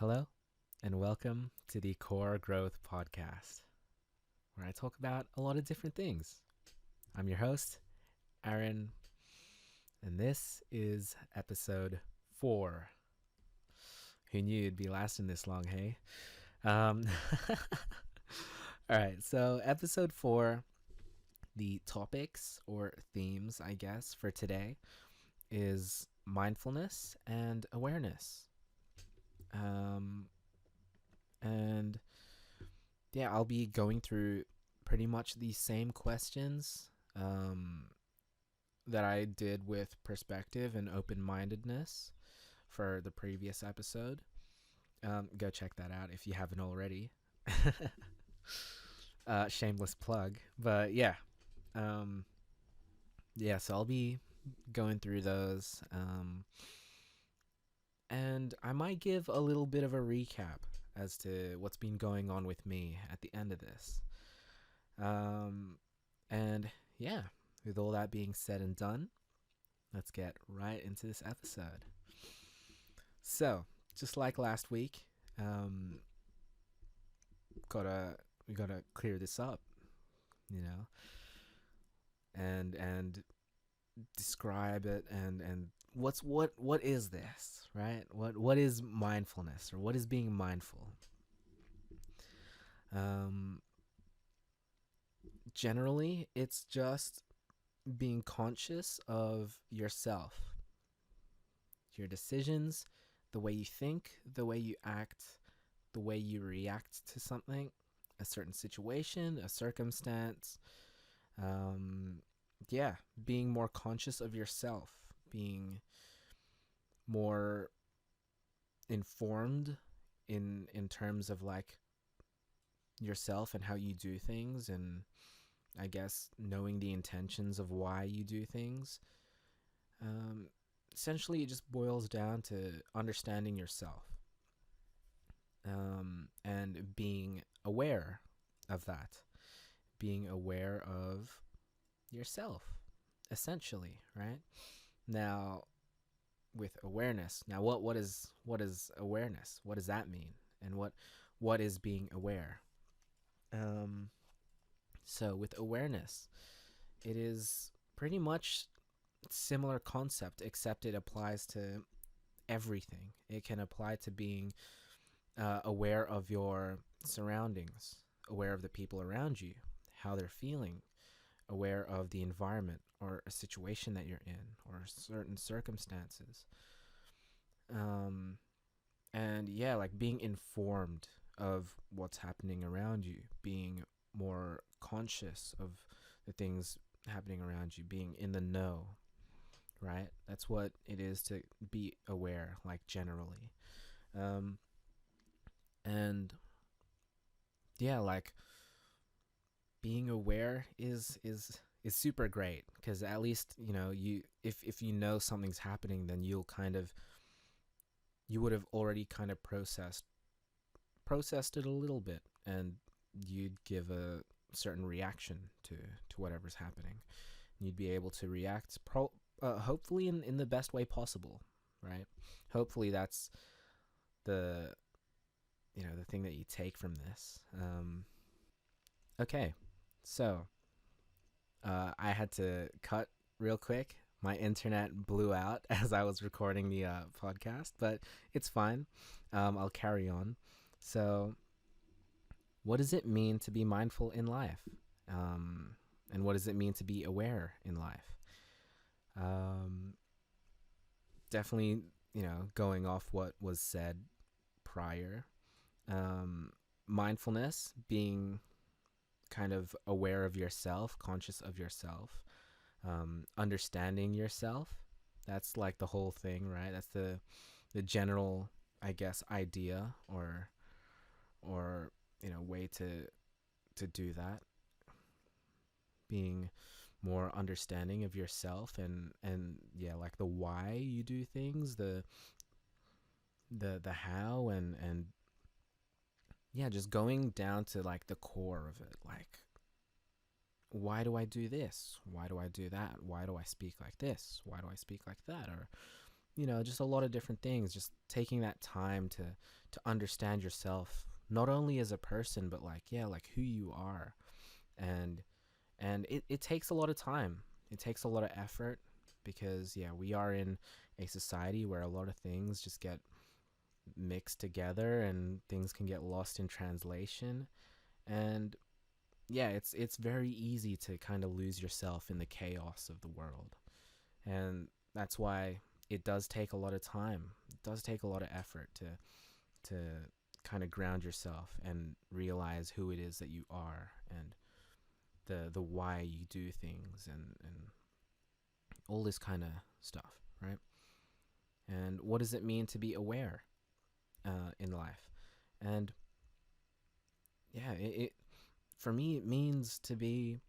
Hello, and welcome to the Core Growth Podcast, where I talk about a lot of different things. I'm your host, Aaron, and this is episode 4. Who knew it'd be lasting this long, hey? Um, all right, so episode 4, the topics or themes, I guess, for today is mindfulness and awareness. And yeah, I'll be going through pretty much the same questions that I did with perspective and open-mindedness for the previous episode. Go check that out if you haven't already. Shameless plug, but yeah, so I'll be going through those, and I might give a little bit of a recap as to what's been going on with me at the end of this. And yeah, with all that being said and done, let's get right into this episode. So, just like last week, we gotta clear this up, and describe it and what is this, right? What is mindfulness, or what is being mindful? Generally, it's just being conscious of yourself, your decisions, the way you think, the way you act, the way you react to something, a certain situation, a circumstance. Being more conscious of yourself, being more informed in terms of like yourself and how you do things, and I guess knowing the intentions of why you do things. Essentially, it just boils down to understanding yourself, and being aware of that, being aware of yourself, essentially, right? Now, with awareness, what is awareness? What does that mean? And what is being aware? So with awareness, it is pretty much similar concept, except it applies to everything. It can apply to being aware of your surroundings, aware of the people around you, how they're feeling, aware of the environment or a situation that you're in, or certain circumstances. And yeah, like being informed of what's happening around you, being more conscious of the things happening around you, being in the know, right? That's what it is to be aware, like generally. And yeah, like being aware is super great, because at least, you if you know something's happening, then you would have already kind of processed it a little bit, and you'd give a certain reaction to whatever's happening. You'd be able to react hopefully in the best way possible, right? Hopefully that's the the thing that you take from this. Okay, so I had to cut real quick. My internet blew out as I was recording the podcast, but it's fine. I'll carry on. So, what does it mean to be mindful in life? And what does it mean to be aware in life? Definitely, going off what was said prior. Mindfulness, being kind of aware of yourself, conscious of yourself, understanding yourself. That's like the whole thing, right? That's the general, I guess, idea or way to do that. Being more understanding of yourself, and yeah, like the why you do things, the how, and yeah, just going down to like the core of it. Like, why do I do this? Why do I do that? Why do I speak like this? Why do I speak like that? Or, just a lot of different things. Just taking that time to understand yourself, not only as a person, but like, yeah, like who you are. And it takes a lot of time. It takes a lot of effort because, yeah, we are in a society where a lot of things just get mixed together and things can get lost in translation. And yeah, it's very easy to kind of lose yourself in the chaos of the world. And that's why it does take a lot of time. It does take a lot of effort to kind of ground yourself and realize who it is that you are, and the why you do things, and all this kind of stuff, right? And what does it mean to be aware in life? And yeah, it for me, it means to be,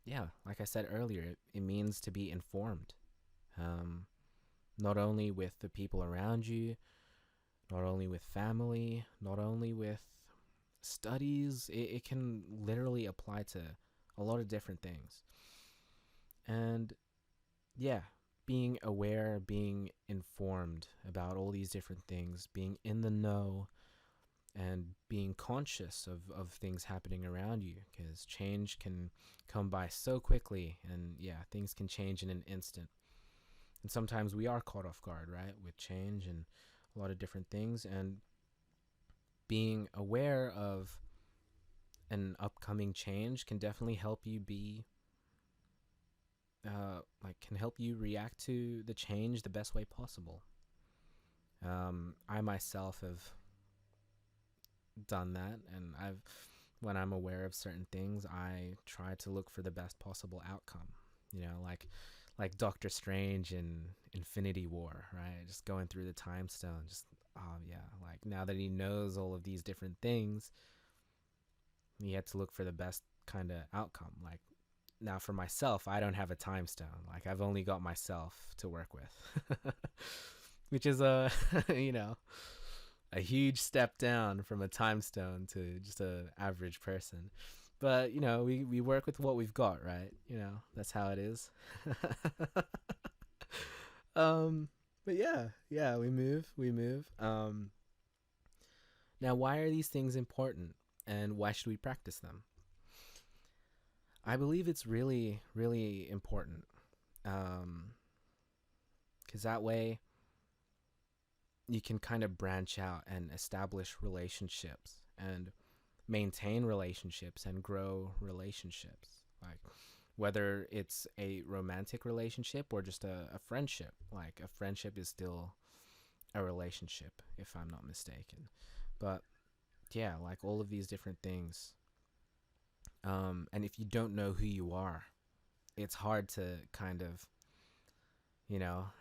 yeah, like I said earlier, it means to be informed, um, not only with the people around you, not only with family, not only with studies. It can literally apply to a lot of different things. And yeah, being aware, being informed about all these different things, being in the know, and being conscious of things happening around you, because change can come by so quickly, and yeah, things can change in an instant. And sometimes we are caught off guard, right, with change and a lot of different things. And being aware of an upcoming change can definitely help you be can help you react to the change the best way possible. I myself have done that, and when I'm aware of certain things, I try to look for the best possible outcome. Like Doctor Strange in Infinity War, right? Just going through the time stone, just yeah, like now that he knows all of these different things, he had to look for the best kind of outcome. Like now for myself, I don't have a time stone. Like I've only got myself to work with, which is a you know a huge step down from a time stone to just a average person. But we work with what we've got, right? That's how it is. But yeah, we move. Now, why are these things important, and why should we practice them? I believe it's really, really important, because that way you can kind of branch out and establish relationships and maintain relationships and grow relationships. Like whether it's a romantic relationship or just a friendship. Like a friendship is still a relationship, if I'm not mistaken. But yeah, like all of these different things. And if you don't know who you are, it's hard to kind of,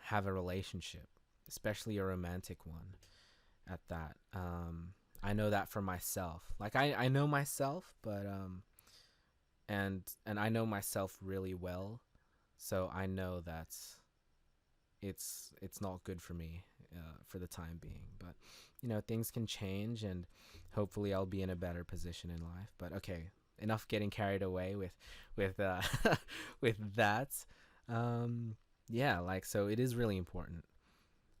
have a relationship, especially a romantic one at that. I know that for myself. Like I know myself, but and I know myself really well, so I know that it's not good for me for the time being. But things can change, and hopefully I'll be in a better position in life. But okay, enough getting carried away with with that. Yeah, like, so it is really important,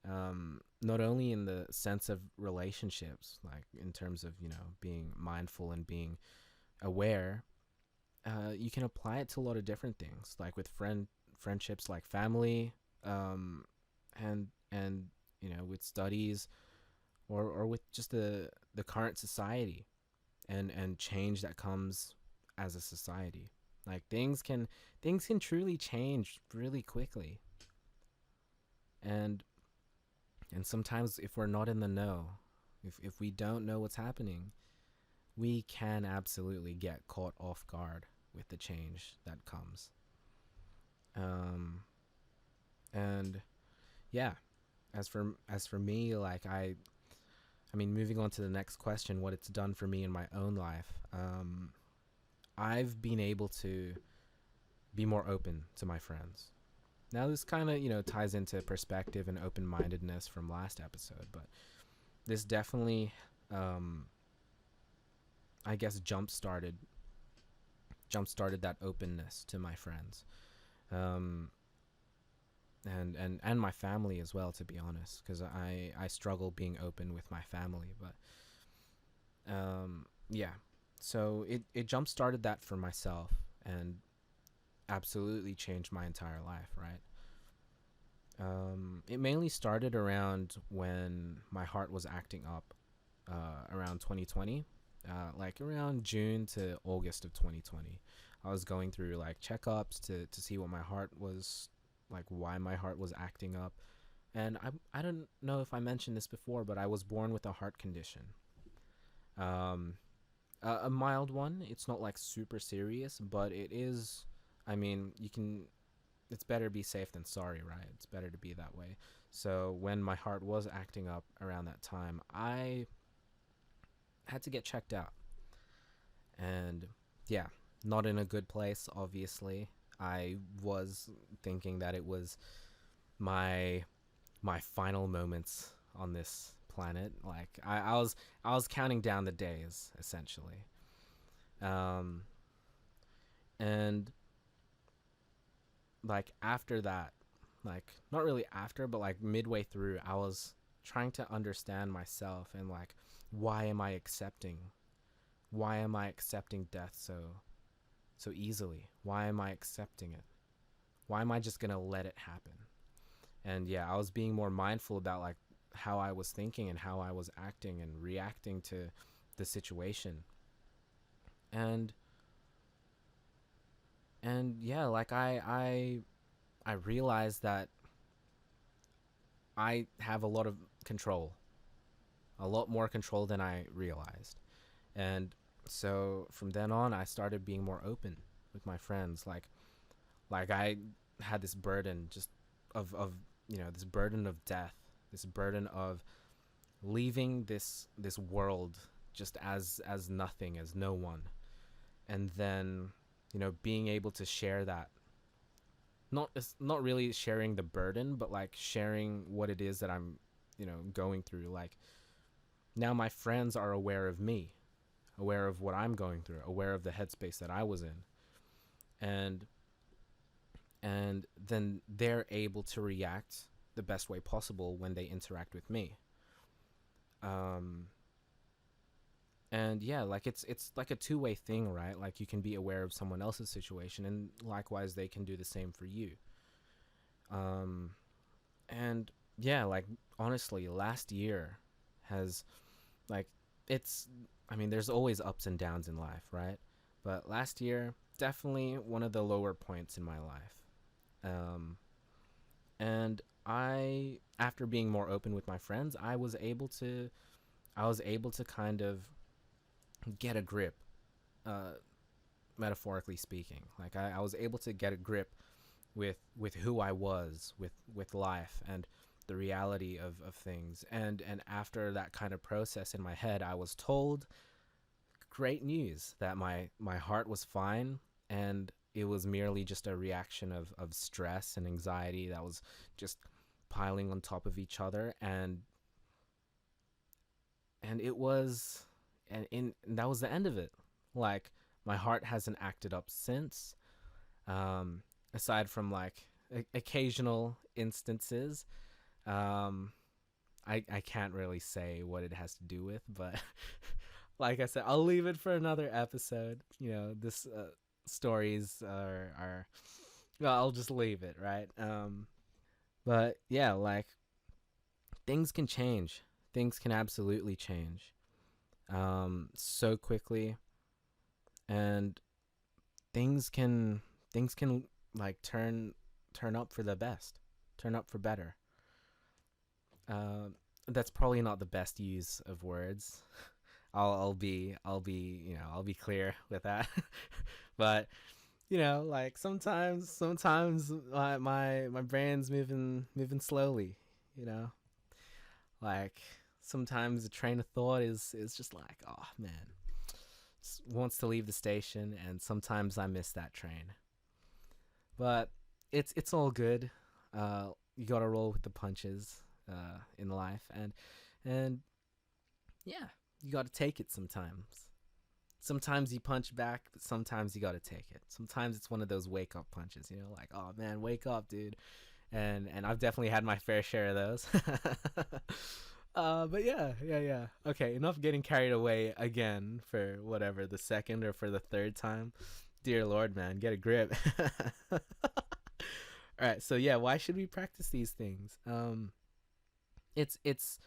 not only in the sense of relationships, like in terms of being mindful and being aware. You can apply it to a lot of different things, like with friendships, like family, um, and with studies, or with just the current society, and change that comes as a society. Like things can truly change really quickly, and sometimes if we're not in the know, if we don't know what's happening, we can absolutely get caught off guard with the change that comes. And yeah, as for me, like I mean, moving on to the next question, what it's done for me in my own life. I've been able to be more open to my friends. Now this kind of ties into perspective and open-mindedness from last episode, but this definitely I guess jump started that openness to my friends. and my family as well, to be honest, because I struggle being open with my family. But yeah, so it jump started that for myself, and absolutely changed my entire life, right? It mainly started around when my heart was acting up, around 2020, like around June to August of 2020. I was going through like checkups to see what my heart was, like why my heart was acting up. And I don't know if I mentioned this before, but I was born with a heart condition. Um, a mild one. It's not like super serious, but it is. I mean, you can. It's better be safe than sorry, right? It's better to be that way. So when my heart was acting up around that time, I had to get checked out. And yeah, not in a good place, obviously. I was thinking that it was my my final moments on this planet. Like I was counting down the days, essentially. Um and like after that, like not really after, but like midway through, I was trying to understand myself and like why am I accepting death so easily? Why am I accepting it? Why am I just going to let it happen? And yeah, I was being more mindful about like how I was thinking and how I was acting and reacting to the situation. And yeah, like I realized that I have a lot of control, a lot more control than I realized. And so from then on, I started being more open with my friends. Like I had this burden just of this burden of death, this burden of leaving this world just as nothing, as no one, and then being able to share that, not really sharing the burden, but like sharing what it is that I'm going through. Like now my friends are aware of me, aware of what I'm going through, aware of the headspace that I was in, and then they're able to react the best way possible when they interact with me. um and yeah, like it's like a two-way thing, right? Like you can be aware of someone else's situation, and likewise they can do the same for you. um and yeah, like honestly, last year has, like, it's, I mean, there's always ups and downs in life, right? But last year, definitely one of the lower points in my life. um and I, after being more open with my friends, I was able to kind of get a grip, uh metaphorically speaking. Like I was able to get a grip with who I was, with life and the reality of things. And after that kind of process in my head, I was told great news that my heart was fine, and it was merely just a reaction of stress and anxiety that was just piling on top of each other. And it was, and that was the end of it. Like my heart hasn't acted up since, um aside from like occasional instances. um I can't really say what it has to do with, but like I said, I'll leave it for another episode. This stories are well, I'll just leave it, right? But yeah, like things can change. Things can absolutely change so quickly, and things can things can like turn up for the best, turn up for better. Um, that's probably not the best use of words. I'll be clear with that. But like sometimes my brain's moving slowly. You know, like sometimes the train of thought is just like, oh man, just wants to leave the station, and sometimes I miss that train. But it's all good. You gotta roll with the punches in life, and yeah, you gotta take it sometimes. Sometimes you punch back, but sometimes you gotta take it. Sometimes it's one of those wake up punches, like, oh man, wake up, dude. and I've definitely had my fair share of those. But yeah. Okay, enough getting carried away again for whatever the second or for the third time. Dear Lord, man, get a grip. All right, so yeah, why should we practice these things? It's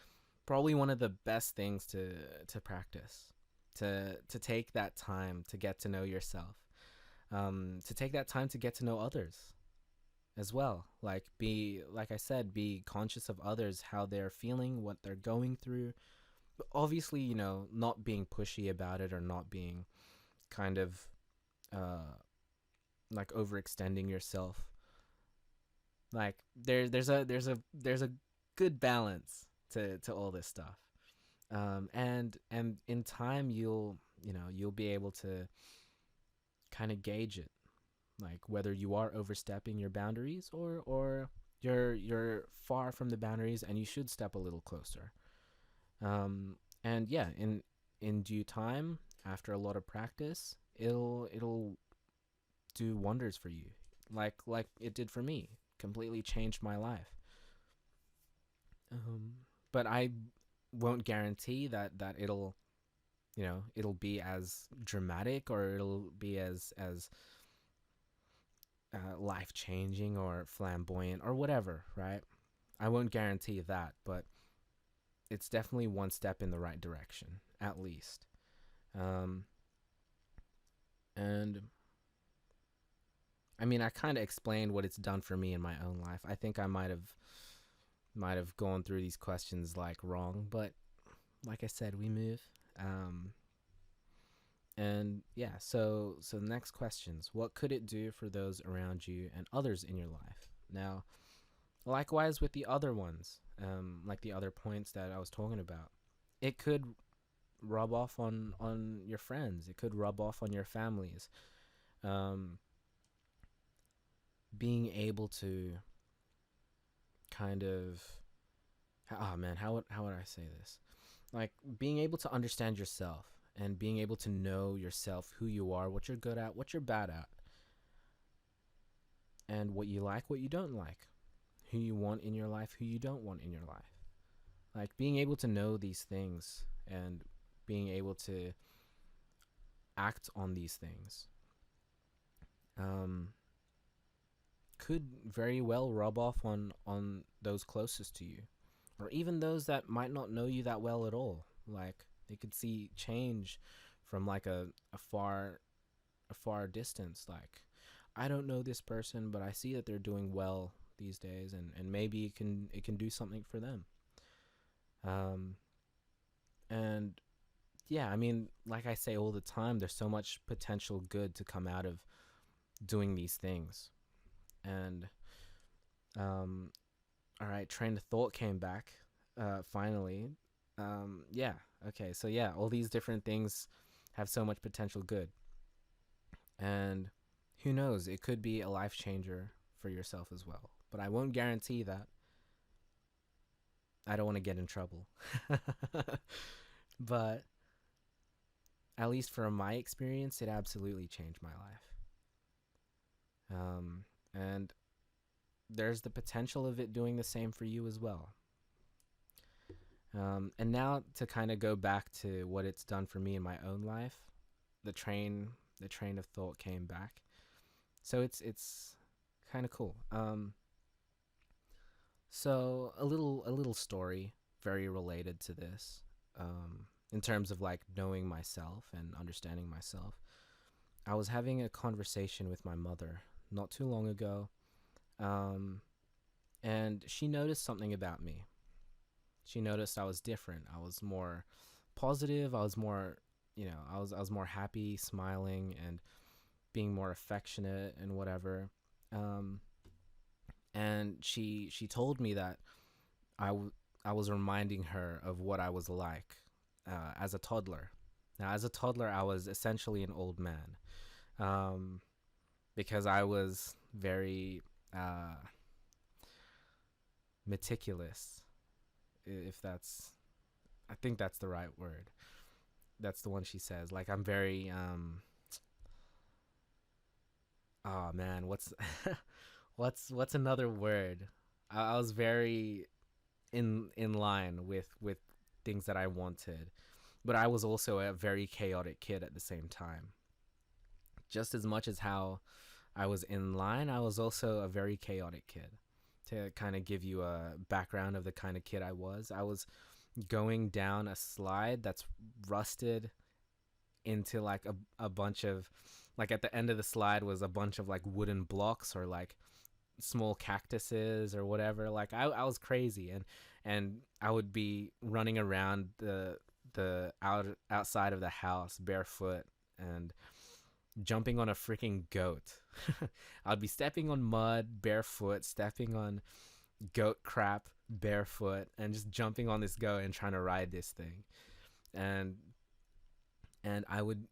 probably one of the best things to practice, to take that time to get to know yourself, to take that time to get to know others as well. Like, like I said, be conscious of others, how they're feeling, what they're going through. But obviously, not being pushy about it, or not being kind of uh like overextending yourself. Like, there's a good balance to all this stuff. And in time, you'll be able to kind of gauge it, like whether you are overstepping your boundaries, or you're far from the boundaries and you should step a little closer. And yeah, in due time, after a lot of practice, it'll do wonders for you, like it did for me. Completely changed my life. But I won't guarantee that it'll be as dramatic, or it'll be as life changing or flamboyant or whatever, right? I won't guarantee that, but it's definitely one step in the right direction, at least. Um, and I mean, I kind of explained what it's done for me in my own life. I think I might have gone through these questions like wrong, but like I said, we move. Um, and yeah, so the next questions: what could it do for those around you and others in your life? Now, likewise with the other ones, like the other points that I was talking about, it could rub off on your friends. It could rub off on your families. Um, being able to kind of, oh man, how would I say this? Like, being able to understand yourself, and being able to know yourself, who you are, what you're good at, what you're bad at, and what you like, what you don't like, who you want in your life, who you don't want in your life. Like, being able to know these things and being able to act on these things, um, could very well rub off on those closest to you, or even those that might not know you that well at all. Like, they could see change from like a far distance. Like, I don't know this person, but I see that they're doing well these days, and maybe it can do something for them. Um, and yeah, I mean, like I say all the time, there's so much potential good to come out of doing these things. And um, all right, train of thought came back finally. Yeah, okay, so yeah, all these different things have so much potential good. And who knows, it could be a life changer for yourself as well. But I won't guarantee that. I don't want to get in trouble. But at least from my experience, it absolutely changed my life. And there's the potential of it doing the same for you as well. And now, to kind of go back to what it's done for me in my own life, the train the train of thought came back. So it's kind of cool. So a little story very related to this, in terms of like knowing myself and understanding myself. I was having a conversation with my mother not too long ago, um, and she noticed something about me. She noticed I was different. I was more positive. I was more, I was more happy, smiling, and being more affectionate and whatever. Um, and she told me that I was reminding her of what I was like as a toddler. Now, as a toddler, I was essentially an old man, um, because I was very meticulous, if that's, I think that's the right word. That's the one she says. Like, I'm very, oh man, what's what's another word? I was very in line with things that I wanted, but I was also a very chaotic kid at the same time. Just as much as how I was in line, I was also a very chaotic kid. To kind of give you a background of the kind of kid I was going down a slide that's rusted into like a bunch of, like, at the end of the slide was a bunch of like wooden blocks or like small cactuses or whatever. Like I was crazy, and I would be running around the outside of the house barefoot and jumping on a freaking goat. I'd be stepping on mud barefoot, stepping on goat crap barefoot, and just jumping on this goat and trying to ride this thing. And I would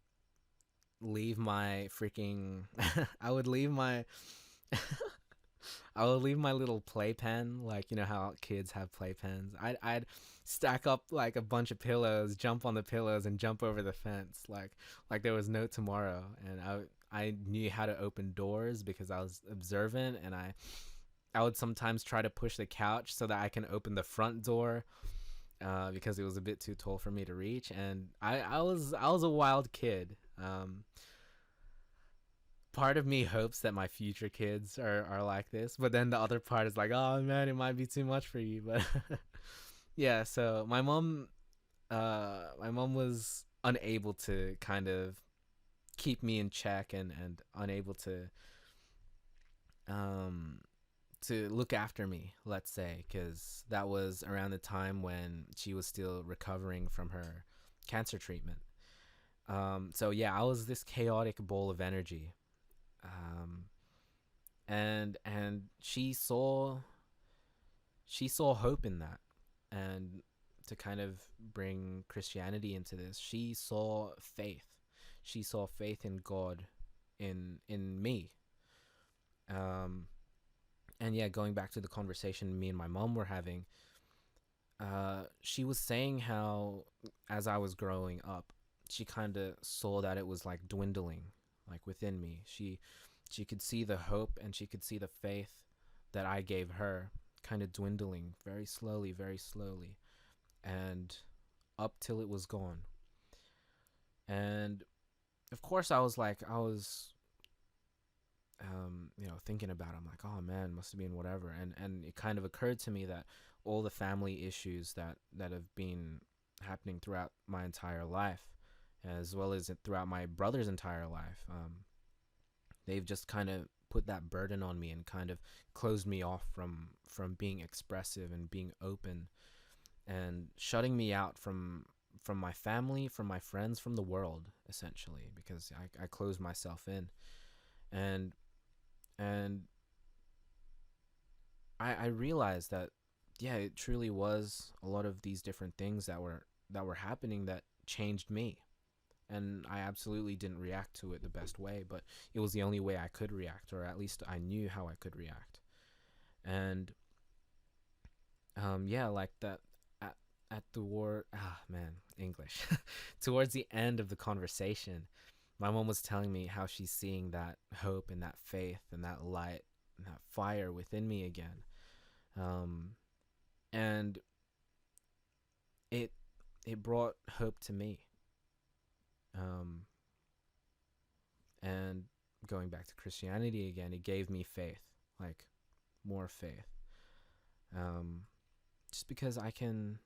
leave my freaking I would leave my I would leave my little playpen, like, you know how kids have playpens. I'd stack up like a bunch of pillows, jump on the pillows, and jump over the fence, like there was no tomorrow. And I knew how to open doors because I was observant, and I would sometimes try to push the couch so that I can open the front door, because it was a bit too tall for me to reach. And I was a wild kid. Part of me hopes that my future kids are like this, but then the other part is like, oh man, it might be too much for you. But yeah, so my mom was unable to kind of keep me in check, and unable um to look after me, let's say, because that was around the time when she was still recovering from her cancer treatment. So yeah, I was this chaotic ball of energy. um, and she saw hope in that. And to kind of bring Christianity into this, she saw faith. She saw faith in God, in me. Um, and yeah, going back to the conversation me and my mom were having, she was saying how, as I was growing up, she kind of saw that it was like dwindling, like within me. She could see the hope, and she could see the faith that I gave her kind of dwindling very slowly, and up till it was gone. And of course, I was thinking about it. I'm like, oh man, must have been whatever. And it kind of occurred to me that all the family issues that have been happening throughout my entire life, as well as throughout my brother's entire life, they've just kind of put that burden on me and kind of closed me off from being expressive and being open, and shutting me out from my family, from my friends, from the world, essentially, because I closed myself in. And and I realized that, yeah, it truly was a lot of these different things that were happening that changed me. And I absolutely didn't react to it the best way, but it was the only way I could react, or at least I knew how I could react. And yeah, like that, at the war, man, English. Towards the end of the conversation, my mom was telling me how she's seeing that hope and that faith and that light and that fire within me again. Um, and it it brought hope to me. Um, and going back to Christianity again, it gave me faith, like more faith. Um, just because I can,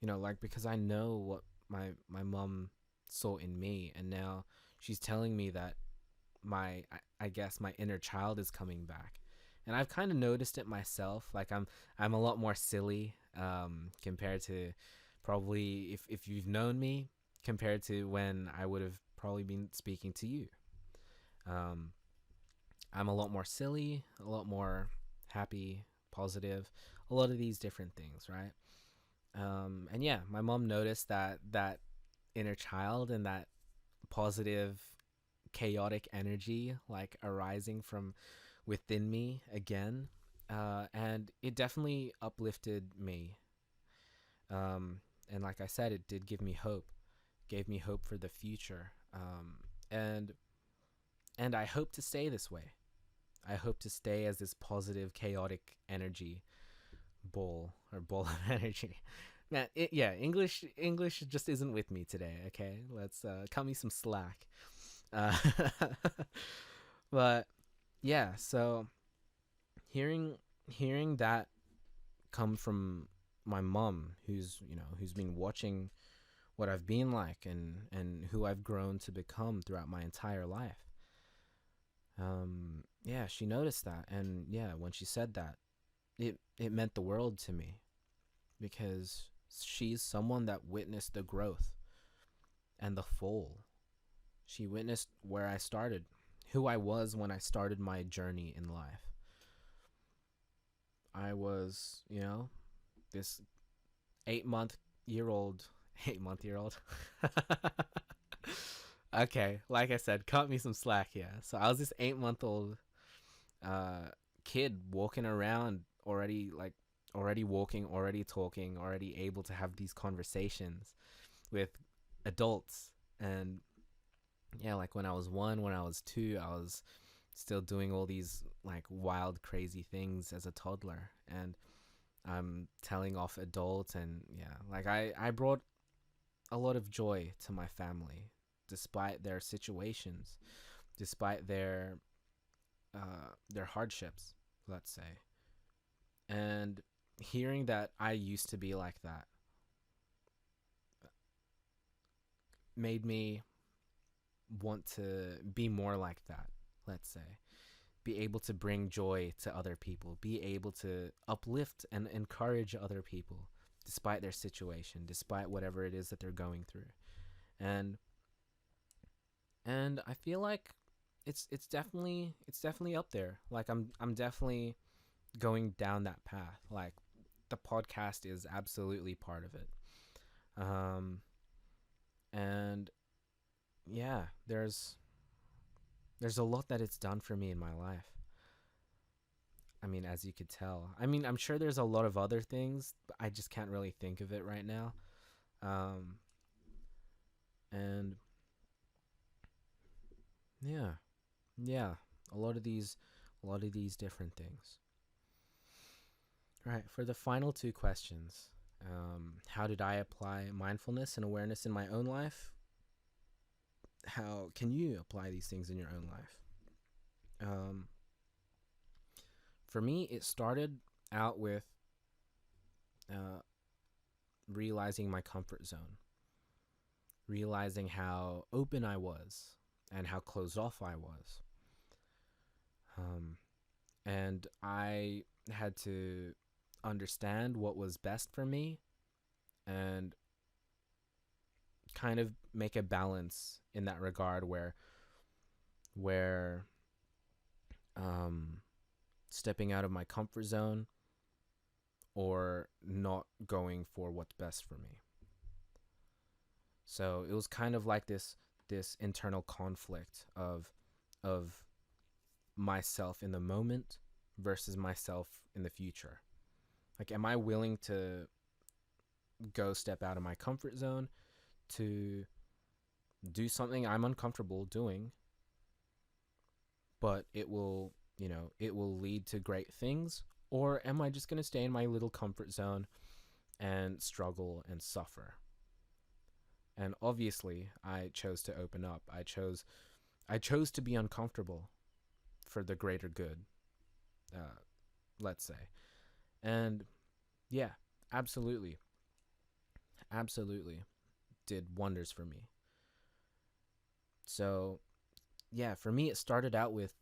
like, because I know what my mom saw in me, and now she's telling me that I guess my inner child is coming back. And I've kind of noticed it myself. Like I'm a lot more silly, compared to, probably, if you've known me, compared to when I would have probably been speaking to you. Um, I'm a lot more silly, a lot more happy, positive, a lot of these different things, right? And yeah, my mom noticed that inner child and that positive, chaotic energy like arising from within me again. And it definitely uplifted me. And like I said, it did give me hope, gave me hope for the future. And I hope to stay this way. I hope to stay as this positive, chaotic energy ball of energy. Man, yeah, English just isn't with me today. Okay, let's cut me some slack. Uh, but yeah, so hearing hearing that come from my mom, who's been watching what I've been like and who I've grown to become throughout my entire life. Yeah, she noticed that, and yeah, when she said that, it meant the world to me, because she's someone that witnessed the growth and the fall. She witnessed where I started, who I was when I started my journey in life. I was, this 8 month year old, 8 month year old. Okay, like I said, cut me some slack here. So I was this 8 month old uh, kid walking around already walking, already talking, already able to have these conversations with adults. And yeah, like when I was one, when I was two, I was still doing all these like wild, crazy things as a toddler. And I'm telling off adults. And yeah, like I brought a lot of joy to my family despite their situations, despite their hardships, let's say. And hearing that I used to be like that made me want to be more like that, let's say. Be able to bring joy to other people, be able to uplift and encourage other people despite their situation, despite whatever it is that they're going through. And I feel like it's definitely up there. Like I'm definitely going down that path. Like the podcast is absolutely part of it. Um and yeah, there's a lot that it's done for me in my life. I mean, as you could tell. I mean, I'm sure there's a lot of other things, but I just can't really think of it right now. Um, and yeah, yeah, a lot of these different things. All right, for the final two questions, how did I apply mindfulness and awareness in my own life? How can you apply these things in your own life? Um, for me, it started out with uh, realizing my comfort zone, realizing how open I was and how closed off I was. Um, and I had to understand what was best for me and kind of make a balance in that regard where um, stepping out of my comfort zone or not going for what's best for me. So it was kind of like this internal conflict of myself in the moment versus myself in the future. Like, am I willing to go step out of my comfort zone to do something I'm uncomfortable doing, but it will lead to great things? Or am I just going to stay in my little comfort zone and struggle and suffer? And obviously, I chose to open up. I chose to be uncomfortable for the greater good, uh, let's say. And yeah, absolutely, absolutely did wonders for me. So yeah, for me, it started out with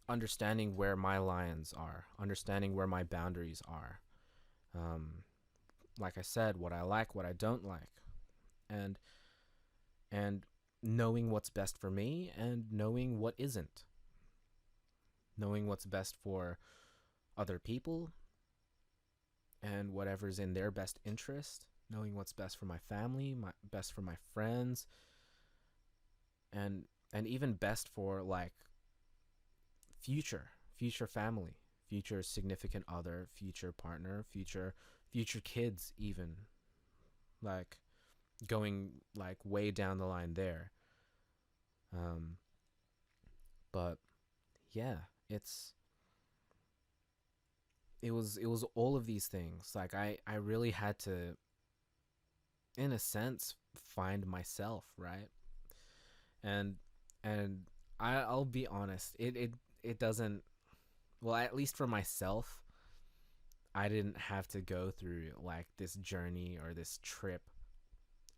understanding where my lines are, understanding where my boundaries are. Um, like I said, what I like, what I don't like, and and knowing what's best for me and knowing what isn't, knowing what's best for other people and whatever's in their best interest, knowing what's best for my family, my best for my friends, and even best for like future family, future significant other, future partner, future kids, even like going like way down the line there. um but yeah, it's it was all of these things. Like I really had to, in a sense, find myself, right? And and I'll be honest, it doesn't, well, at least for myself, I didn't have to go through like this journey or this trip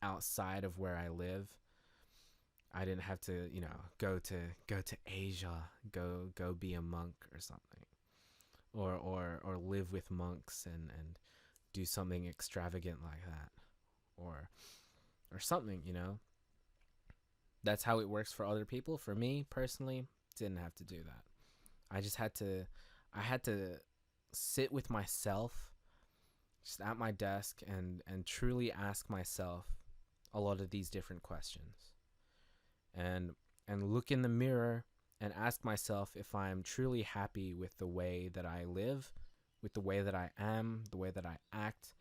outside of where I live. I didn't have to, go to Asia, go be a monk or something, or live with monks and do something extravagant like that, or something. That's how it works for other people. For me personally, didn't have to do that. I just had to, I had to sit with myself, just at my desk, and truly ask myself a lot of these different questions, and look in the mirror and ask myself if I'm truly happy with the way that I live, with the way that I am, the way that I act,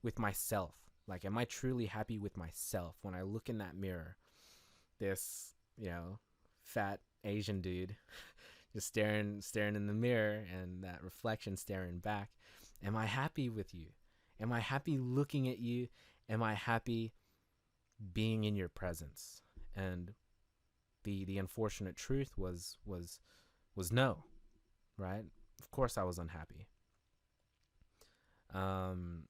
with myself. Like, am I truly happy with myself when I look in that mirror? This, fat Asian dude just staring in the mirror, and that reflection staring back. Am I happy with you? Am I happy looking at you? Am I happy being in your presence? And the unfortunate truth was no, right? Of course I was unhappy. And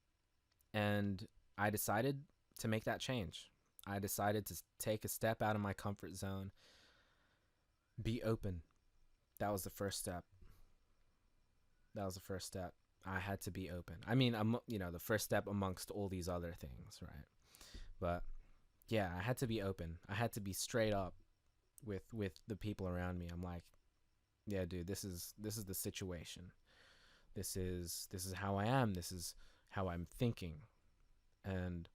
I decided to make that change. I decided to take a step out of my comfort zone, be open. That was the first step. I had to be open. I mean, the first step amongst all these other things, right? But yeah, I had to be open. I had to be straight up with the people around me. I'm like, yeah, dude, this is the situation. This is how I am. This is how I'm thinking. And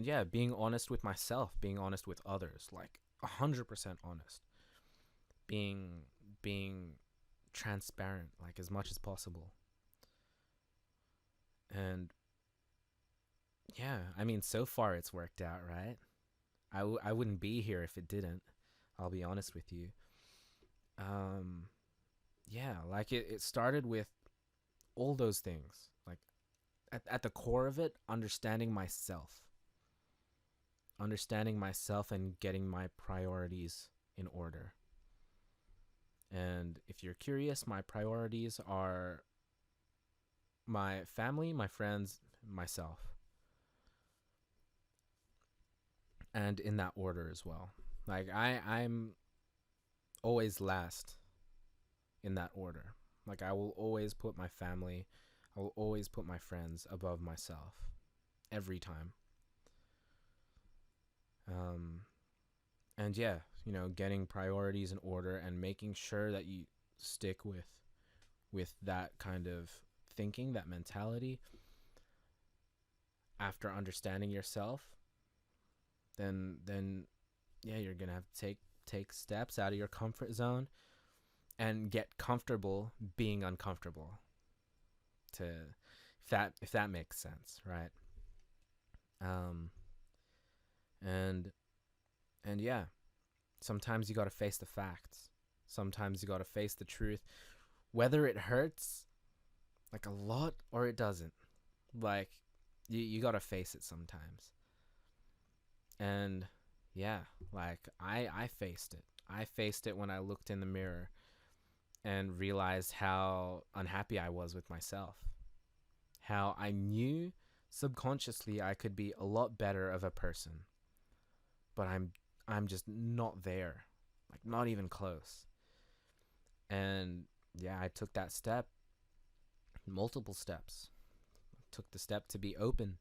yeah, being honest with myself, being honest with others, like 100% honest. Being transparent, like, as much as possible. And yeah, I mean, so far it's worked out, right? I wouldn't be here if it didn't. I'll be honest with you. Yeah, like it started with all those things. Like, at the core of it, understanding myself. Understanding myself and getting my priorities in order. And if you're curious, my priorities are my family, my friends, myself. And in that order as well. Like, I'm always last in that order. Like, I will always put my family, I will always put my friends above myself. Every time. And yeah, getting priorities in order and making sure that you stick with that kind of thinking, that mentality. After understanding yourself, then yeah, you're gonna have to take steps out of your comfort zone and get comfortable being uncomfortable. To if that makes sense, right? Um, and yeah, sometimes you gotta face the facts. Sometimes you gotta face the truth, whether it hurts like a lot or it doesn't. Like, you gotta face it sometimes. And yeah, like, I faced it. I faced it when I looked in the mirror and realized how unhappy I was with myself. How I knew subconsciously I could be a lot better of a person, but I'm just not there. Like, not even close. And yeah, I took that step, multiple steps. I took the step to be open.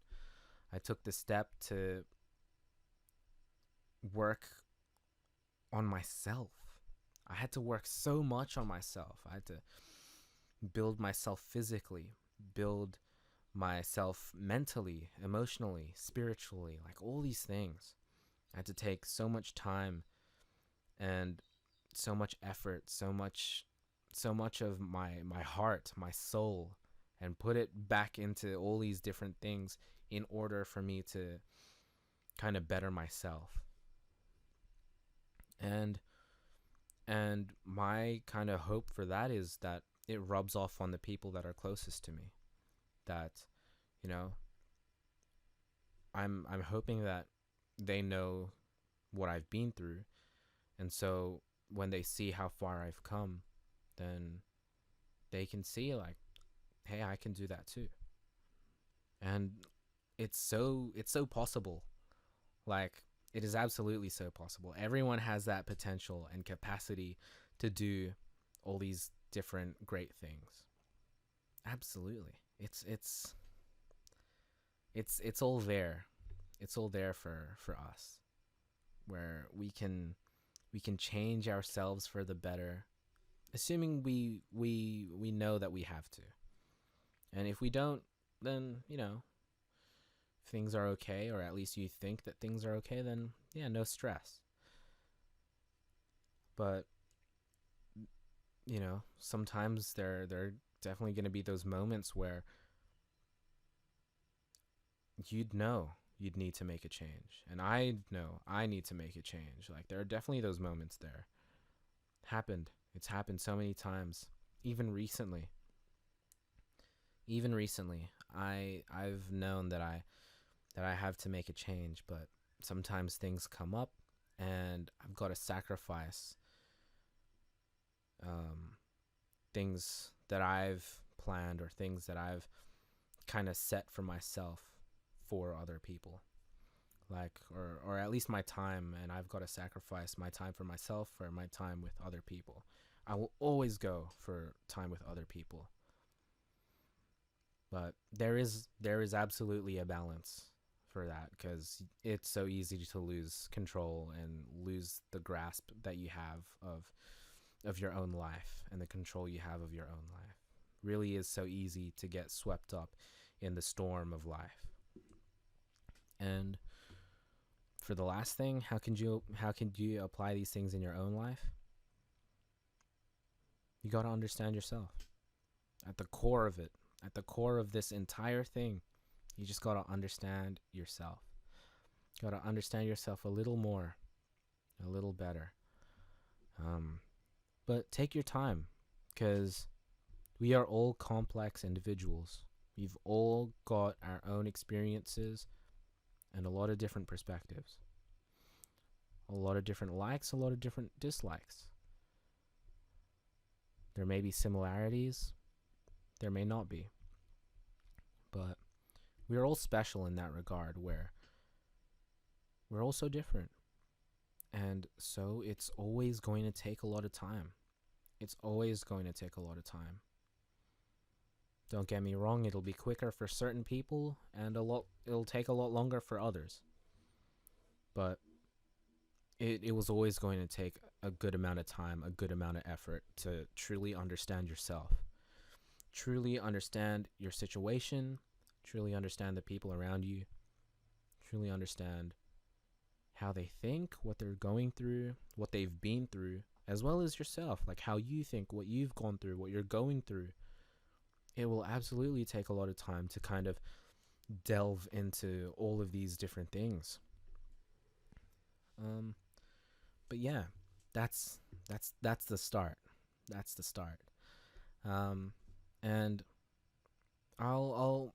I took the step to work on myself. I had to work so much on myself. I had to build myself physically, build myself mentally, emotionally, spiritually, like all these things. I had to take so much time and so much effort, so much of my heart, my soul, and put it back into all these different things in order for me to kind of better myself. And And my kind of hope for that is that it rubs off on the people that are closest to me. That, you know, I'm hoping that they know what I've been through, and so when they see how far I've come, then they can see like, hey, I can do that too. And it's so possible. Like, it is absolutely so possible. Everyone has that potential and capacity to do all these different great things. Absolutely. It's all there. It's all there for us, where we can change ourselves for the better, assuming we know that we have to. And if we don't, then, if things are okay, or at least you think that things are okay, then yeah, no stress. But sometimes there are definitely going to be those moments where you'd need to make a change, and I know I need to make a change. Like, there are definitely those moments there. It's happened so many times. Even recently I've known that I have to make a change, but sometimes things come up and I've got to sacrifice um, things that I've planned, or things that I've kind of set for myself for other people. Like, or at least my time, and I've got to sacrifice my time for myself for my time with other people. I will always go for time with other people. But there is absolutely a balance for that, because it's so easy to lose control and lose the grasp that you have of your own life, and the control you have of your own life. Really is so easy to get swept up in the storm of life. And for the last thing, how can you apply these things in your own life? You got to understand yourself. At the core of it, at the core of this entire thing, you just got to understand yourself. You got to understand yourself a little more, a little better. But take your time, because we are all complex individuals. We've all got our own experiences and a lot of different perspectives, a lot of different likes, a lot of different dislikes. There may be similarities, there may not be, but we are all special in that regard, where we're all so different. And so it's always going to take a lot of time. It's always going to take a lot of time. Don't get me wrong, it'll be quicker for certain people, and it'll take a lot longer for others. But it was always going to take a good amount of time, a good amount of effort to truly understand yourself, truly understand your situation, truly understand the people around you, truly understand how they think, what they're going through, what they've been through, as well as yourself, like how you think, what you've gone through, what you're going through. It will absolutely take a lot of time to kind of delve into all of these different things. But yeah, that's the start. That's the start. And I'll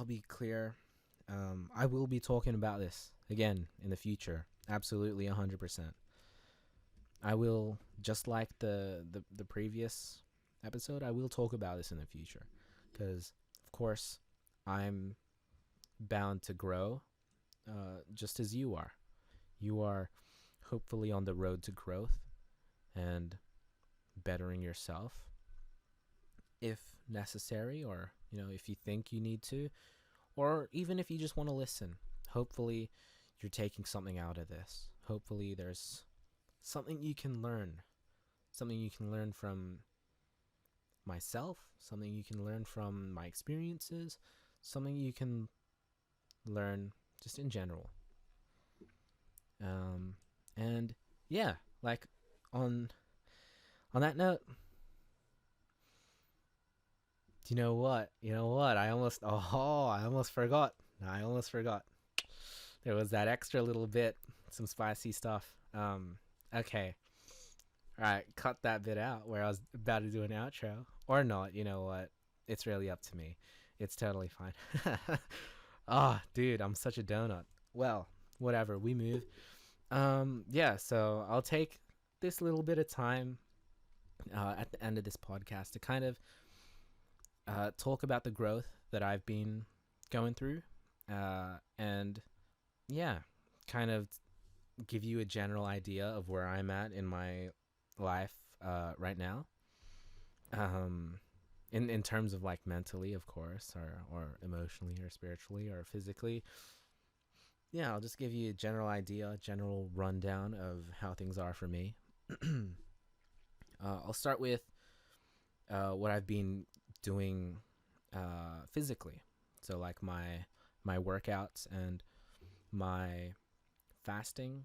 be clear. I will be talking about this again in the future. Absolutely, 100%. I will, just like the previous episode, I will talk about this in the future, because of course I'm bound to grow, just as you are. You are hopefully on the road to growth and bettering yourself, if necessary, or if you think you need to, or even if you just want to listen. Hopefully you're taking something out of this. Hopefully there's something you can learn, from myself, something you can learn from my experiences, something you can learn just in general. And yeah, like, on that note, you know what? I almost forgot. I almost forgot. There was that extra little bit, some spicy stuff. Okay. All right, cut that bit out where I was about to do an outro. Or not, you know what? It's really up to me. It's totally fine. Ah, dude, I'm such a donut. Well, whatever, we move. Yeah, so I'll take this little bit of time at the end of this podcast to kind of talk about the growth that I've been going through. And yeah, kind of give you a general idea of where I'm at in my life right now. In terms of like mentally, of course, or emotionally or spiritually or physically. Yeah, I'll just give you a general idea, a general rundown of how things are for me. I'll start with what I've been doing physically. So like my workouts and my fasting.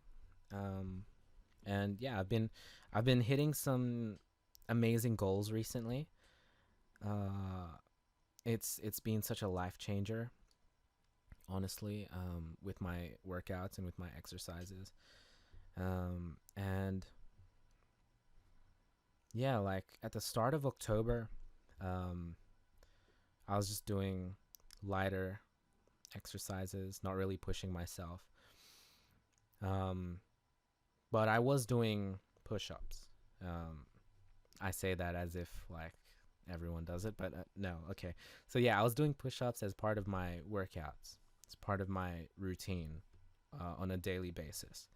And yeah, I've been hitting some amazing goals recently. Uh, it's been such a life changer, honestly, with my workouts and with my exercises. And yeah, like at the start of October, um, I was just doing lighter exercises, not really pushing myself. Um, but I was doing push-ups. Um, I say that as if like everyone does it, but no. Okay. So yeah, I was doing push-ups as part of my workouts. It's part of my routine on a daily basis.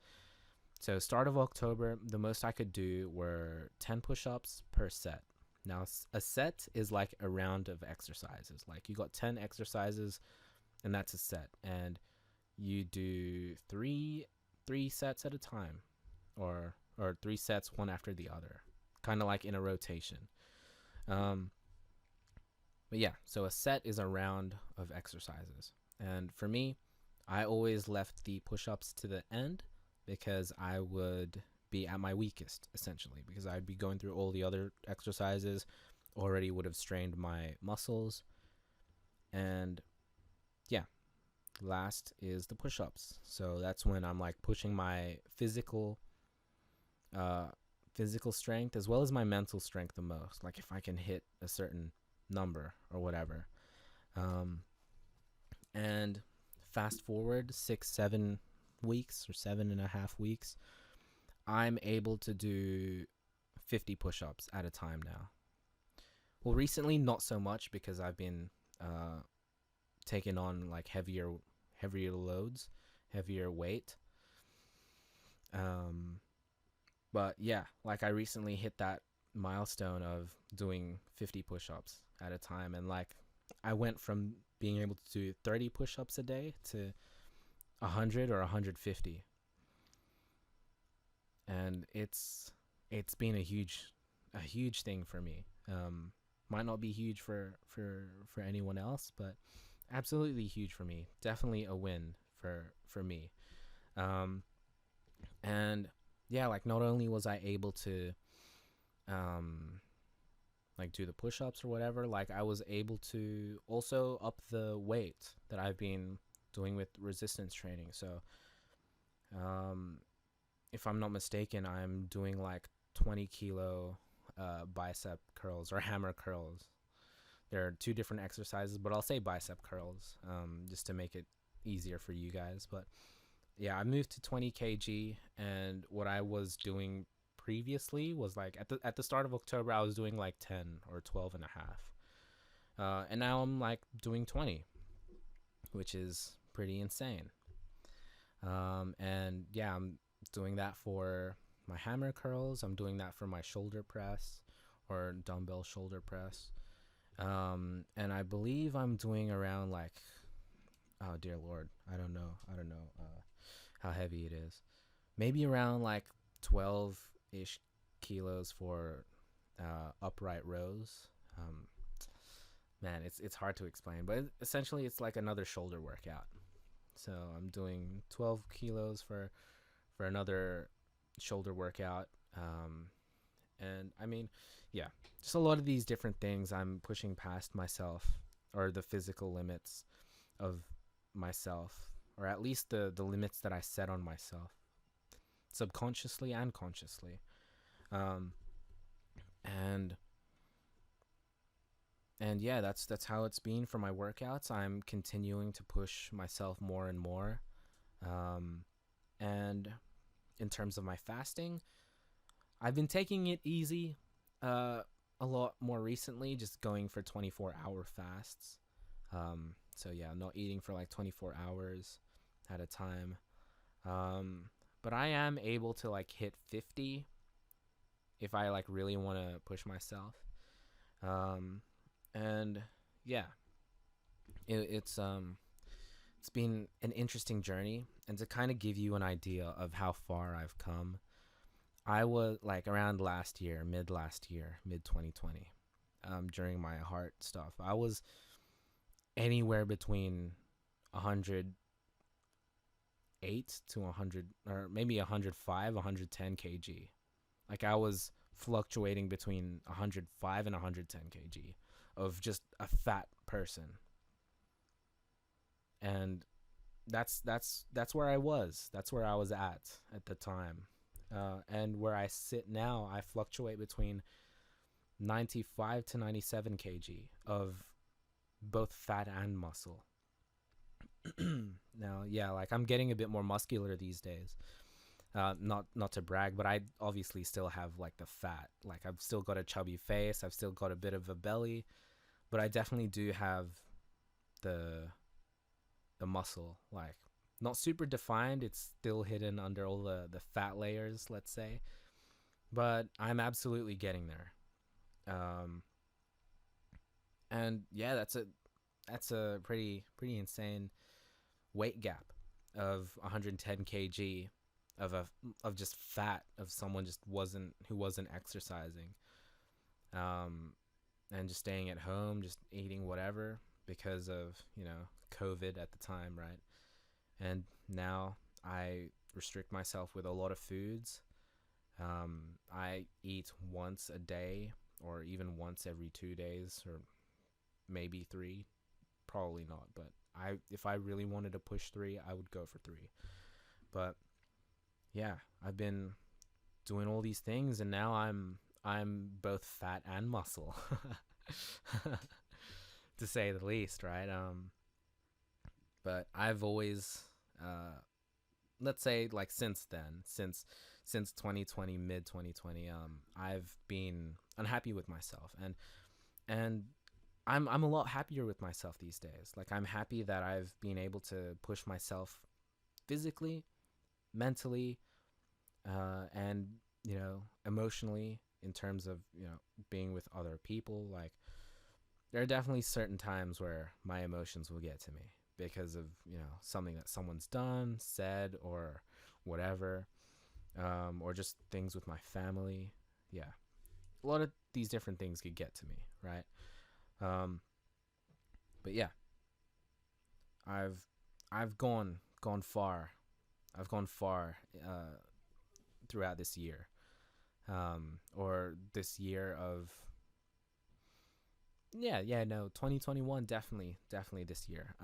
So start of October, the most I could do were 10 push-ups per set. Now a set is like a round of exercises. Like you got 10 exercises and that's a set, and you do three sets at a time, or three sets one after the other, kind of like in a rotation. Um, but yeah, so a set is a round of exercises. And for me, I always left the push-ups to the end because I would be at my weakest, essentially, because I'd be going through all the other exercises, already would have strained my muscles. And yeah, last is the push-ups. So that's when I'm like pushing my uh, physical strength as well as my mental strength the most. Like if I can hit a certain number or whatever. Um, and fast forward 6 7 weeks or 7.5 weeks, I'm able to do 50 push-ups at a time now. Well, recently not so much because I've been taking on like heavier loads, heavier weight. Um, but yeah, like I recently hit that milestone of doing 50 push-ups at a time, and like I went from being able to do 30 push-ups a day to 100 or 150. And it's been a huge thing for me. Might not be huge for anyone else, but absolutely huge for me. Definitely a win for me. Um, and yeah, like not only was I able to um, like do the push-ups or whatever, like I was able to also up the weight that I've been doing with resistance training. So um, if I'm not mistaken, I'm doing like 20 kilo bicep curls or hammer curls. There are two different exercises, but I'll say bicep curls just to make it easier for you guys. But yeah, I moved to 20 kg, and what I was doing previously was like at the start of October I was doing like 10 or 12 and a half. And now I'm like doing 20, which is pretty insane. And yeah, I'm doing that for my hammer curls. I'm doing that for my shoulder press or dumbbell shoulder press. And I believe I'm doing around like, oh dear Lord, I don't know how heavy it is. Maybe around like 12-ish kilos for upright rows. Man, it's hard to explain, but essentially it's like another shoulder workout. So I'm doing 12 kilos for another shoulder workout. And I mean, yeah, just a lot of these different things I'm pushing past myself, or the physical limits of myself, or at least the limits that I set on myself, subconsciously and consciously. um, and and yeah, that's how it's been for my workouts. I'm continuing to push myself more and more. Um, and in terms of my fasting, I've been taking it easy, uh, a lot more recently, just going for 24-hour fasts. So yeah, not eating for like 24 hours at a time. Um, but I am able to like hit 50 if I like really want to push myself. Um, and yeah, it's been an interesting journey, and to kind of give you an idea of how far I've come, I was like around mid 2020, during my heart stuff. I was anywhere between 108 to 100, or maybe 105, 110 kg. Like I was fluctuating between 105 and 110 kg of just a fat person. And that's where I was. That's where I was at the time. And where I sit now, I fluctuate between 95 to 97 kg of both fat and muscle. Now, yeah, like I'm getting a bit more muscular these days. Not to brag, but I obviously still have like the fat. Like I've still got a chubby face. I've still got a bit of a belly, but I definitely do have the muscle. Like not super defined. It's still hidden under all the fat layers, let's say. But I'm absolutely getting there. Um, and yeah, that's a pretty insane weight gap of 110 kg of a of just fat of someone just wasn't who wasn't exercising, um and just staying at home, just eating whatever because of, COVID at the time, right? And now I restrict myself with a lot of foods. I eat once a day, or even once every 2 days, or maybe three. Probably not, but if I really wanted to push three, I would go for three. But yeah, I've been doing all these things, and now I'm both fat and muscle, to say the least, right? But I've always, let's say, like since 2020, mid 2020, I've been unhappy with myself, and I'm a lot happier with myself these days. Like I'm happy that I've been able to push myself physically, mentally, and emotionally, in terms of being with other people. Like there are definitely certain times where my emotions will get to me because of something that someone's done, said, or whatever, or just things with my family. Yeah, a lot of these different things could get to me, right? Um, but yeah, I've I've gone far. I've gone far, throughout this year, or this year of, yeah, no, 2021, definitely this year.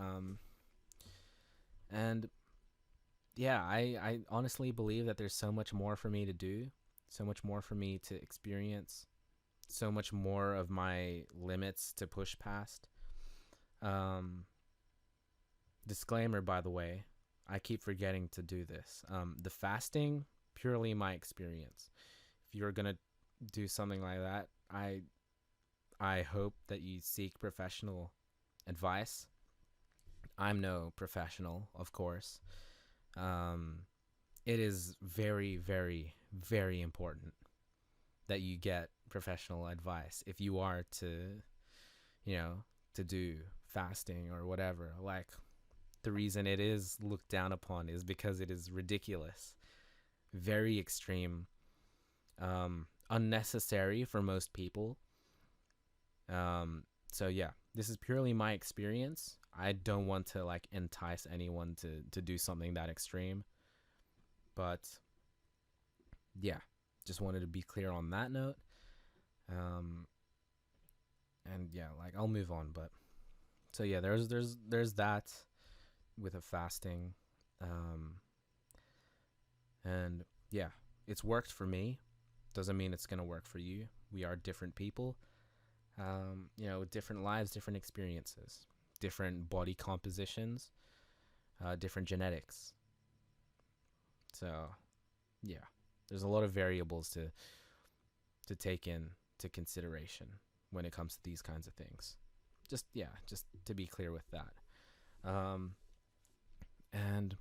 And yeah, I honestly believe that there's so much more for me to do, so much more for me to experience, so much more of my limits to push past. Um, Disclaimer, by the way, I keep forgetting to do this. The fasting, purely my experience. If you're gonna do something like that, I hope that you seek professional advice. I'm no professional, of course. Um, it is very, very, very important that you get professional advice if you are you know, to do fasting or whatever. Like, the reason it is looked down upon is because it is ridiculous, very extreme, unnecessary for most people. So yeah, this is purely my experience. I don't want to like entice anyone to do something that extreme, but yeah, just wanted to be clear on that note. Um, and yeah, like I'll move on, but so yeah, there's that with a fasting, um, and yeah, it's worked for me. Doesn't mean it's going to work for you. We are different people, with different lives, different experiences, different body compositions, different genetics. So, yeah, there's a lot of variables to take into consideration when it comes to these kinds of things. Just to be clear with that. And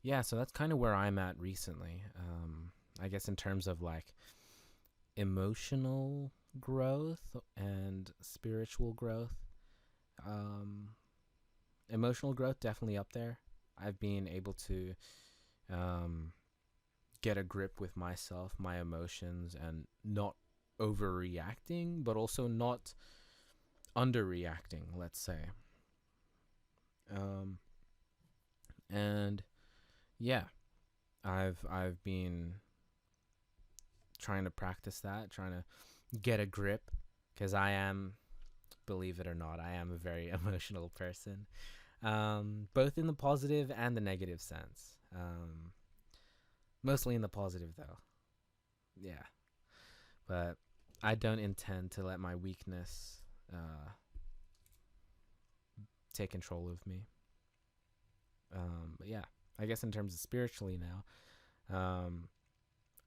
yeah, so that's kind of where I'm at recently. I guess in terms of like emotional growth and spiritual growth. Emotional growth definitely up there. I've been able to get a grip with myself, my emotions, and not overreacting, but also not underreacting, let's say. And yeah, I've been trying to practice that, trying to get a grip, because I am, believe it or not, I am a very emotional person, both in the positive and the negative sense. Mostly in the positive though. Yeah. But I don't intend to let my weakness take control of me. But yeah, I guess in terms of spiritually now,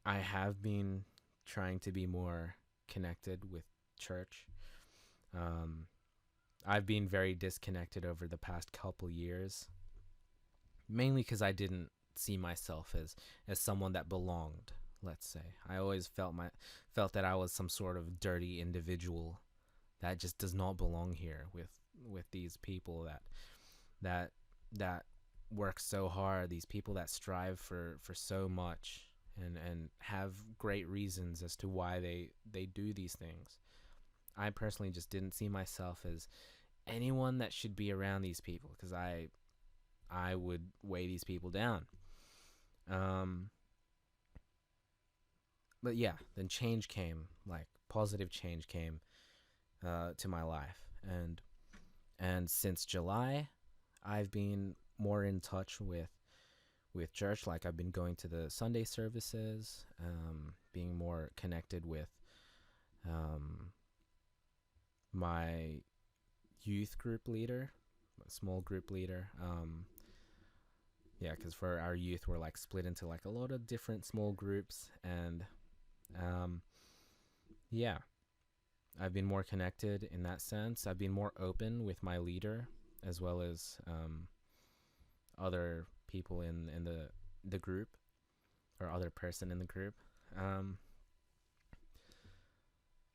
I have been trying to be more connected with church. I've been very disconnected over the past couple years, mainly because I didn't see myself as someone that belonged. Let's say I always felt that I was some sort of dirty individual that just does not belong here with these people that work so hard, these people that strive for so much and have great reasons as to why they do these things. I personally just didn't see myself as anyone that should be around these people, because I would weigh these people down. But yeah, then change came, like positive change came to my life, and since July, I've been more in touch with church. Like I've been going to the Sunday services, being more connected with my youth group leader, small group leader. Yeah, because for our youth, we're like split into like a lot of different small groups, and yeah, I've been more connected in that sense. I've been more open with my leader, as well as other people in the group, or other person in the group.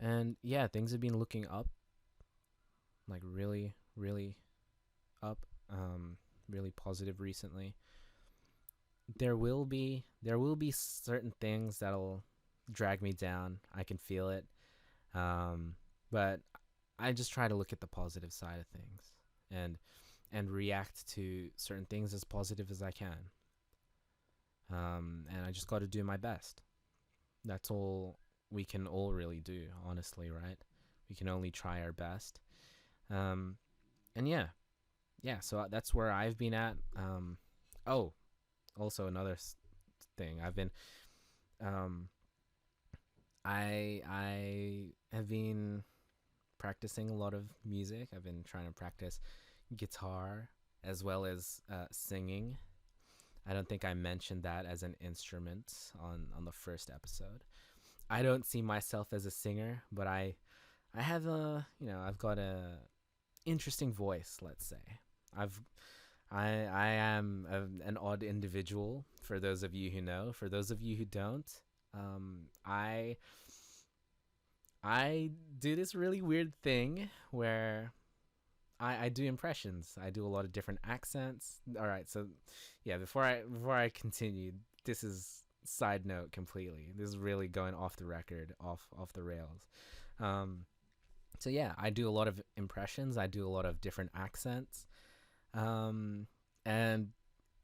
And yeah, things have been looking up, like really, really up, really positive recently. There will be certain things that'll drag me down. I can feel it. But I just try to look at the positive side of things and react to certain things as positive as I can. And I just got to do my best. That's all we can all really do, honestly, right? We can only try our best. And yeah, so that's where I've been at. Oh, also another thing. I've been, I have been practicing a lot of music. I've been trying to practice guitar as well as singing. I don't think I mentioned that as an instrument on the first episode. I don't see myself as a singer, but I have I've got a interesting voice, let's say. I am an odd individual, for those of you who know. For those of you who don't, I do this really weird thing where I do impressions. I do a lot of different accents. All right, so yeah, before I continue, this is side note completely. This is really going off the record, off the rails. So yeah, I do a lot of impressions. I do a lot of different accents. And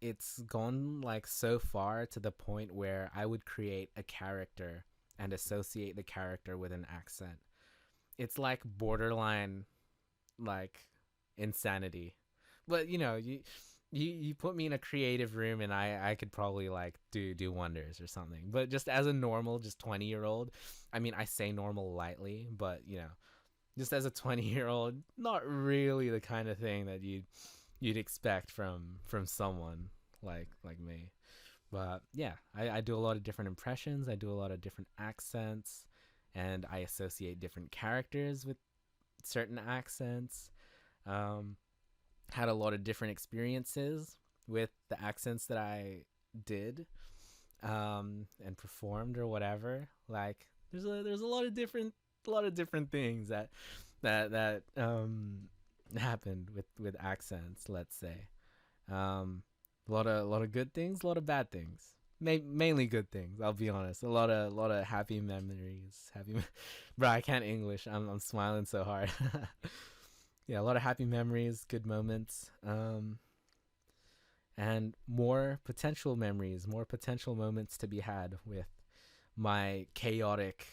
it's gone like so far to the point where I would create a character and associate the character with an accent. It's like borderline like insanity. But you put me in a creative room and I could probably like do wonders or something. But just as a normal, just 20-year-old, I mean, I say normal lightly, but just as a 20-year-old, not really the kind of thing that you'd expect from someone like me. But yeah, I do a lot of different impressions. I do a lot of different accents, and I associate different characters with certain accents. Um, had a lot of different experiences with the accents that I did and performed or whatever. Like there's a lot of different things that happened with accents. Let's say a lot of good things, a lot of bad things. Mainly good things. I'll be honest. A lot of happy memories. Bro, I can't English. I'm smiling so hard. Yeah, a lot of happy memories, good moments, and more potential memories, more potential moments to be had with my chaotic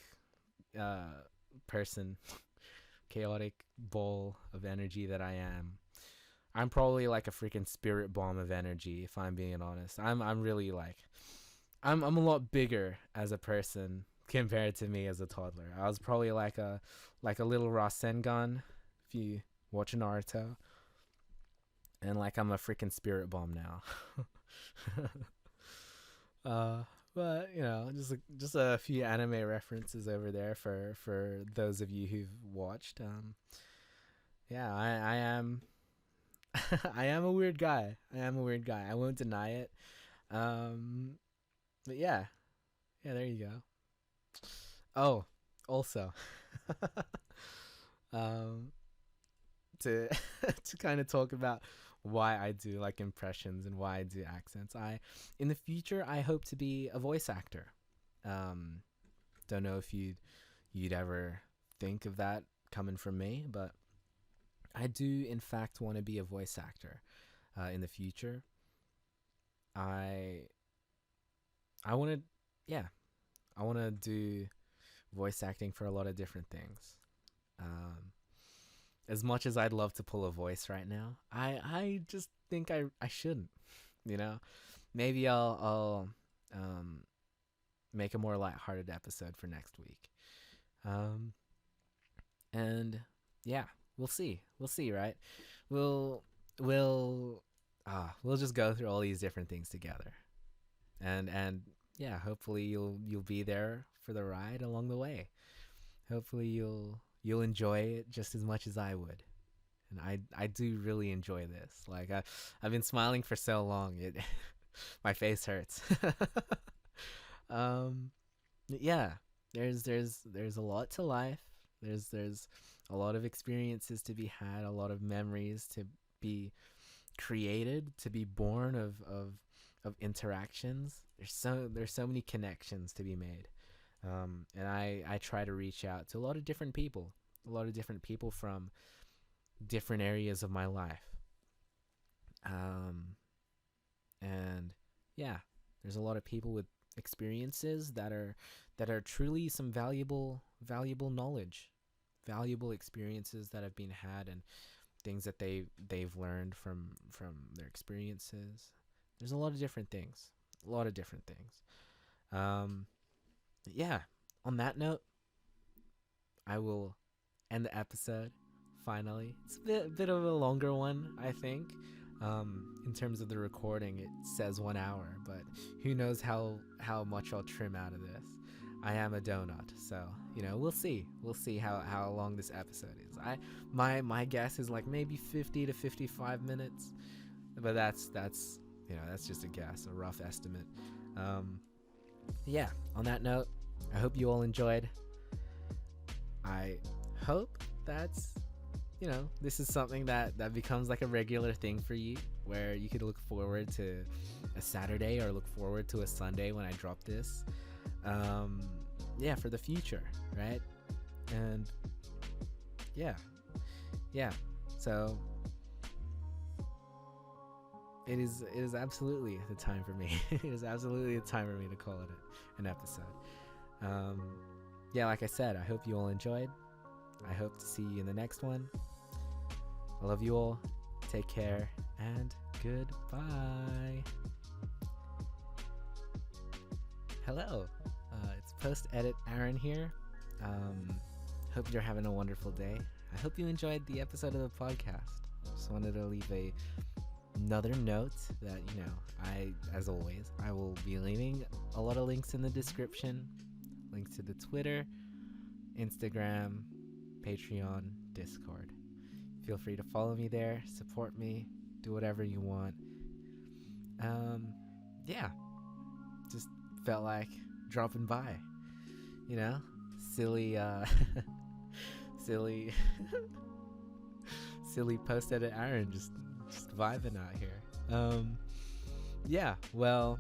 uh, person, chaotic ball of energy that I am. I'm probably like a freaking spirit bomb of energy, if I'm being honest. I'm really like I'm a lot bigger as a person compared to me as a toddler. I was probably like a little Rasengan if you watch Naruto, and like I'm a freaking spirit bomb now. uh, but just a few anime references over there for those of you who've watched. Yeah, I am I am a weird guy. I am a weird guy. I won't deny it. Um, but yeah, there you go. Oh, also, um, to to kind of talk about why I do like impressions and why I do accents. In the future I hope to be a voice actor. Um, don't know if you'd ever think of that coming from me, but I do in fact want to be a voice actor in the future. I I want to yeah, I want to do voice acting for a lot of different things. Um, as much as I'd love to pull a voice right now, I just think I shouldn't. You know, maybe I'll make a more lighthearted episode for next week. Um, and yeah, we'll see, right? We'll we'll we'll just go through all these different things together, and yeah, hopefully you'll be there for the ride along the way. Hopefully you'll enjoy it just as much as I would. And I do really enjoy this. Like I've been smiling for so long, it my face hurts. um, yeah, there's a lot to life. There's a lot of experiences to be had, a lot of memories to be created, to be born of interactions. There's so many connections to be made. And I try to reach out to a lot of different people from different areas of my life. Um, and yeah, there's a lot of people with experiences that are truly some valuable knowledge, valuable experiences that have been had, and things that they've learned from their experiences. There's a lot of different things, a lot of different things. Um, yeah. On that note, I will end the episode. Finally, it's a bit of a longer one, I think. In terms of the recording, it says 1 hour, but who knows how much I'll trim out of this. I am a donut, so we'll see. We'll see how long this episode is. My guess is like maybe 50 to 55 minutes, but that's that's just a guess, a rough estimate. Yeah. On that note, I hope you all enjoyed. I hope that's this is something that becomes like a regular thing for you, where you could look forward to a Saturday or look forward to a Sunday when I drop this. Yeah, for the future, right? And yeah. So it is absolutely the time for me. It is absolutely the time for me to call it an episode. Yeah, like I said, I hope you all enjoyed. I hope to see you in the next one. I love you all. Take care and Goodbye. Hello. It's post edit Aaron here. Hope you're having a wonderful day. I hope you enjoyed the episode of the podcast. Just wanted to leave another note that, as always, I will be leaving a lot of links in the description. Links to the Twitter, Instagram, Patreon, Discord. Feel free to follow me there, support me, do whatever you want. Yeah, just felt like dropping by, silly, silly, silly post edit Aaron, just vibing out here. Yeah, well,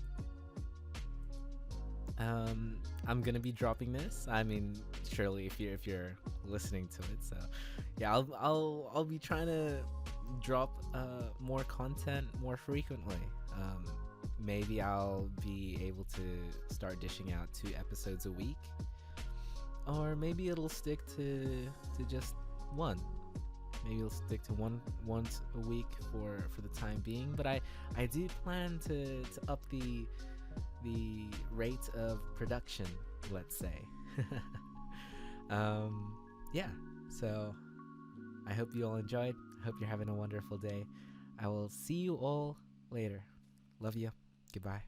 I'm gonna be dropping this. I mean, surely if you're listening to it, so yeah, I'll be trying to drop more content more frequently. Maybe I'll be able to start dishing out 2 episodes a week, or maybe it'll stick to just one. Maybe it'll stick to once a week for the time being. But I do plan to up the rate of production, let's say. Yeah, so I hope you all enjoyed. I hope you're having a wonderful day. I will see you all later. Love you. Goodbye.